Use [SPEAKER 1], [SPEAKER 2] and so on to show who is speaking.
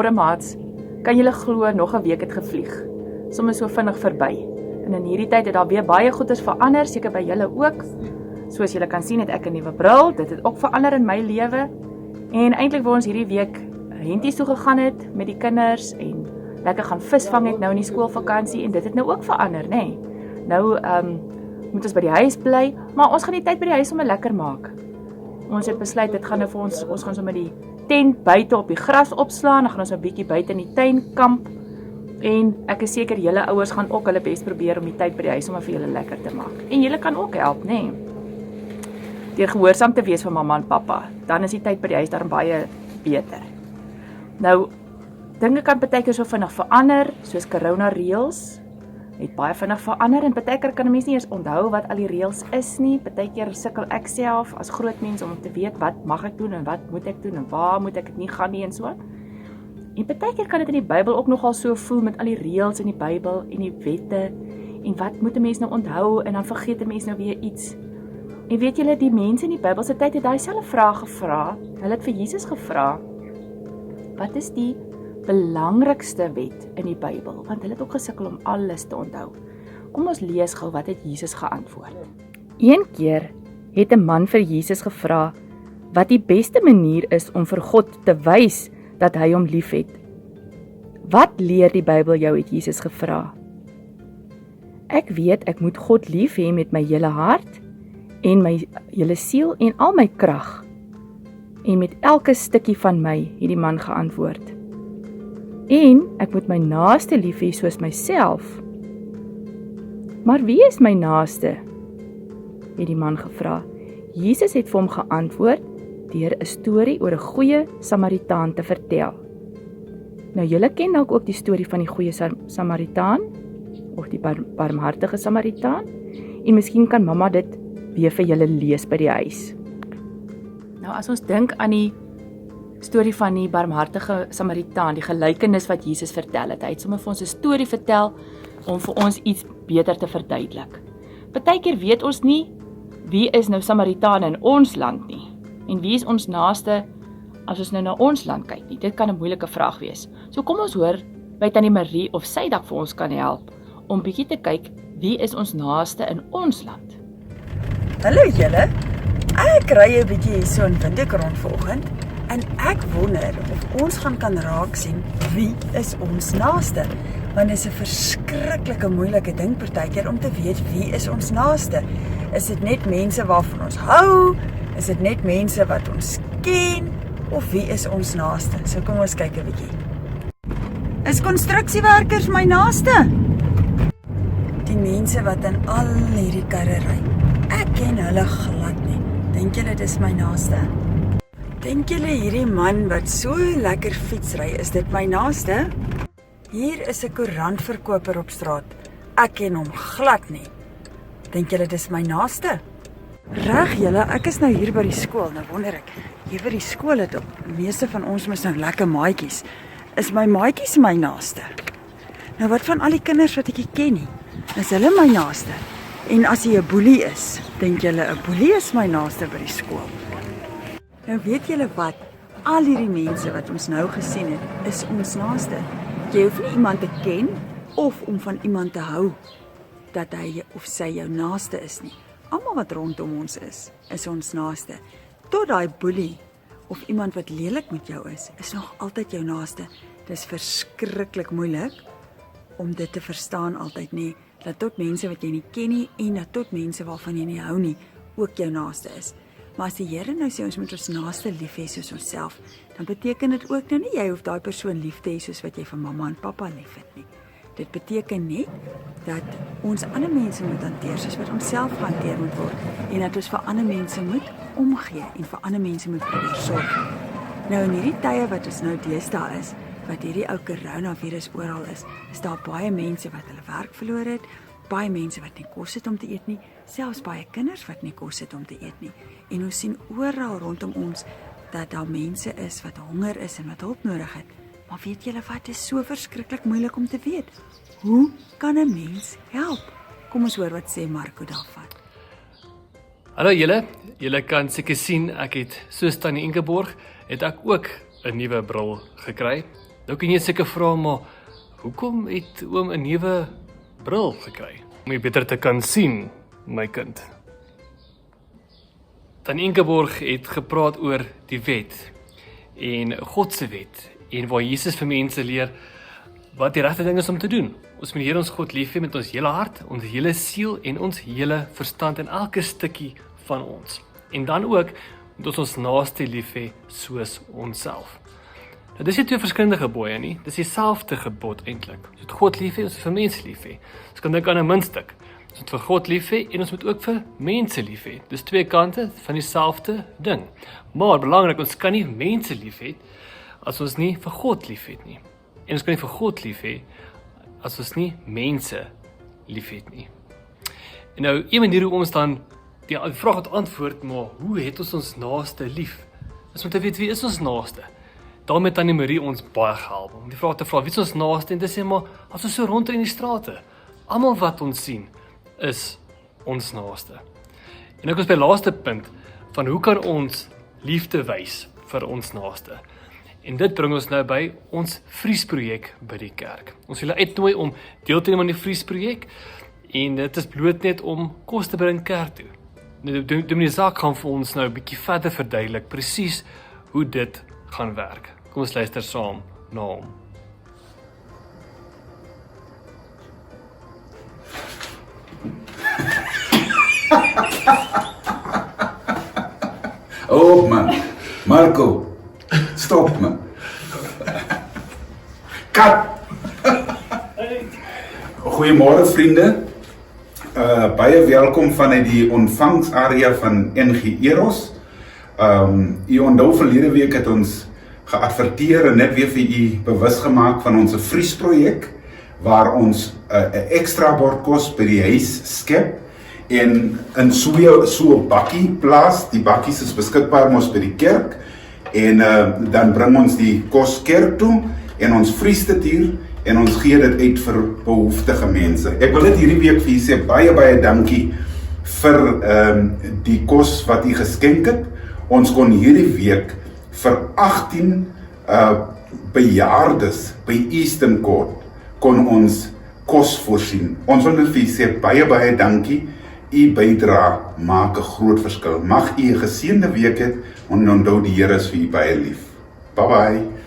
[SPEAKER 1] Môre maats, kan julle glo nog 'n week het gevlieg. Soms so vinnig verby. En in hierdie tyd het daar weer baie goeders verander, seker by julle ook. Soos julle kan sien het ek 'n nuwe bril, dit het ook verander in my lewe. En eintlik wou ons hierdie week Henties toe gegaan het met die kinders en lekker gaan visvang het nou in die skoolvakansie en dit het nou ook verander, nê. Nou moet ons by die huis bly, maar ons gaan die tyd by die huis sommer lekker maak. Ons het besluit dit gaan nou vir ons gaan sommer die tent buite op die gras opslaan, dan gaan ons 'n bietjie buite in die tuin kamp. En ek is seker julle ouers gaan ook hulle bes probeer om die tyd by die huis sommer vir julle lekker te maak. En julle kan ook help, nê. Deur gehoorsaam te wees vir mamma en pappa, dan is die tyd by die huis daar baie beter. Nou, dinge kan partykeer so vinnig verander, soos corona reëls, het baie vinnig verander en partykeer kan 'n mens nie eens onthou wat al die reëls is nie. Partykeer sukkel ek self as groot mens om te weet wat mag ek doen en wat moet ek doen en waar moet ek nie gaan nie en so. En partykeer kan dit in die Bybel ook nogal so voel met al die reëls in die Bybel en die wette en wat moet 'n mens nou onthou en dan vergeet 'n mens nou weer iets. En weet julle, die mense in die Bybel se tyd het daai selfe vraag gevra. Hulle het vir Jesus gevra, wat is die belangrikste wet in die Bybel? Want hulle het ook gesukkel om alles te onthou. Kom ons lees gou wat het Jesus geantwoord. Een keer het 'n man vir Jesus gevra wat die beste manier is om vir God te wys dat hy hom liefhet. Wat leer die Bybel jou, het Jesus gevra. Ek weet ek moet God lief hê met my hele hart en my hele siel en al my krag en met elke stukkie van my, het die man geantwoord. En ek moet my naaste lief hê soos myself. Maar wie is my naaste? Het die man gevra. Jesus het vir hom geantwoord deur 'n storie oor 'n goeie Samaritaan te vertel. Nou julle ken dalk ook die storie van die goeie Samaritaan of die barmhartige Samaritaan en miskien kan mamma dit weer vir julle lees by die huis. Nou as ons dink aan die storie van die barmhartige Samaritaan, die gelykenis wat Jesus vertel het, hy het sommer vir ons 'n storie vertel om vir ons iets beter te verduidelik. Partykeer weet ons nie wie is nou Samaritane in ons land nie en wie is ons naaste as ons nou na ons land kyk nie. Dit kan 'n moeilike vraag wees. So kom ons hoor by Tannie Marie of sy dalk vir ons kan help om bietjie te kyk wie is ons naaste in ons land.
[SPEAKER 2] Hallo julle, ek ry 'n bietjie hier so in Windhoek rond vanoggend en ek wonder of ons kan raak sien wie is ons naaste. Want dit is 'n verskriklike moeilike ding partykeer om te weet wie is ons naaste. Is dit net mense waarvan ons hou? Is dit net mense wat ons ken? Of wie is ons naaste? So kom ons kyk 'n bietjie. Is konstruksiewerkers my naaste? Die mense wat in al hierdie karre ry. Ek ken hulle glad nie. Dink julle dis my naaste? Dink julle hierdie man wat so lekker fietsry, is dit my naaste? Hier is 'n koerantverkoper op straat. Ek ken hom glad nie. Dink julle dis my naaste? Reg julle, ek is nou hier by die skool. Nou wonder ek, hier by die skool het op. Die meeste van ons mos nou lekker maatjies. Is my maatjies my naaste? Nou wat van al die kinders wat ek nie ken nie? Is hulle my naaste? En as hy 'n boelie is, dink julle 'n boelie is my naaste by die skool? Nou weet julle wat? Al hierdie mense wat ons nou gesien het, is ons naaste. Jy hoef nie iemand te ken of om van iemand te hou dat hy of sy jou naaste is nie. Almal wat rondom ons is ons naaste. Tot daai boelie of iemand wat lelik met jou is nog altyd jou naaste. Dit is verskriklik moeilik om dit te verstaan altyd nie, dat tot mense wat jy nie ken nie en dat tot mense waarvan jy nie hou nie, ook jou naaste is. Maar as die Here nou sê ons moet ons naaste lief hê soos onsself, dan beteken dit ook nou nie jy hoef daai persoon lief te hê soos wat jy vir mamma en pappa liefhet nie. Dit beteken net dat ons ander mense moet hanteer soos wat onsself gehanteer moet word en dat ons vir ander mense moet omgee en vir ander mense moet probeer sorg. Nou in hierdie tye wat ons nou deesdae is, wat hierdie ou coronavirus oral is daar baie mense wat hulle werk verloor het, baie mense wat nie kos het om te eet nie, selfs baie kinders wat nie kos het om te eet nie. En ons sien oral rondom ons dat daar mense is wat honger is en wat hulp nodig het. Maar weet julle wat, is so verskriklik moeilik om te weet. Hoe kan 'n mens help? Kom ons hoor wat sê Marco daarvan.
[SPEAKER 3] Hallo julle kan seker sien ek het soos Tannie Ingeborg het ek ook 'n nuwe bril gekry. Nou kan jy seker vra, maar hoekom het oom 'n nuwe bril gekry? Om jy beter te kan sien, my kind. Tannie Ingeborg het gepraat oor die wet en God se wet en waar Jesus vir mense leer wat die regte ding is om te doen. Ons moet die Here ons God lief hê met ons hele hart, ons hele siel en ons hele verstand en elke stukkie van ons. En dan ook moet ons naaste lief hê soos onsself. Nou dis nie twee verskillende gebooie nie, dis dieselfde gebod eintlik. Ons moet God lief hê, ons moet vir mense lief hê. Ons kan dink aan 'n muntstuk. Ons moet vir God lief hê en ons moet ook vir mense lief hê. Dis twee kante van dieselfde ding. Maar belangrik, ons kan nie mense lief hê as ons nie vir God lief het nie. En ons kan nie vir God lief hê as ons nie mense lief het nie. En nou, een manier hoe ons dan die vraag het antwoord, maar hoe het ons naaste lief? Ons moet weet, wie is ons naaste? Daarom het Tannie Marie ons baie gehelp om die vraag te vra, wie is ons naaste? En te sê, maar as ons so rondry in die strate, almal wat ons sien, is ons naaste. En ek is by laaste punt, van hoe kan ons liefde wys vir ons naaste? En dit bring ons nou by ons vriesprojek by die kerk. Ons wil uitnooi om deel te neem aan die vriesprojek, en dit is bloot net om kos te bring kerk toe. Dominee Zak gaan vir ons nou 'n bietjie verder verduidelik presies hoe dit gaan werk. Kom ons luister saam na hom.
[SPEAKER 4] Oh man, Marco, stop man. Kat! Goeiemôre vriende. Baie welkom vanuit die ontvangsarea van NG Eros. U onthou verlede week het ons geadverteer en net weer vir u bewus gemaak van ons vriesprojek, waar ons 'n ekstra bord kos by die huis skep en in so 'n bakkie plaas. Die bakkies is beskikbaar mos by die kerk en dan bring ons die kos kerk toe en ons vries dit hier en ons gee dit uit vir behoeftige mense. Ek wil dit hierdie week vir u sê baie dankie vir die kos wat u geskenk het. Ons kon hierdie week vir 18 bejaardes by Eastern Court kon ons kos voorsien. Ons wil net vir u sê baie dankie. U bydra maak 'n groot verskil. Mag u 'n geseënde week hê en onthou die Here is vir u baie lief. Bye bye.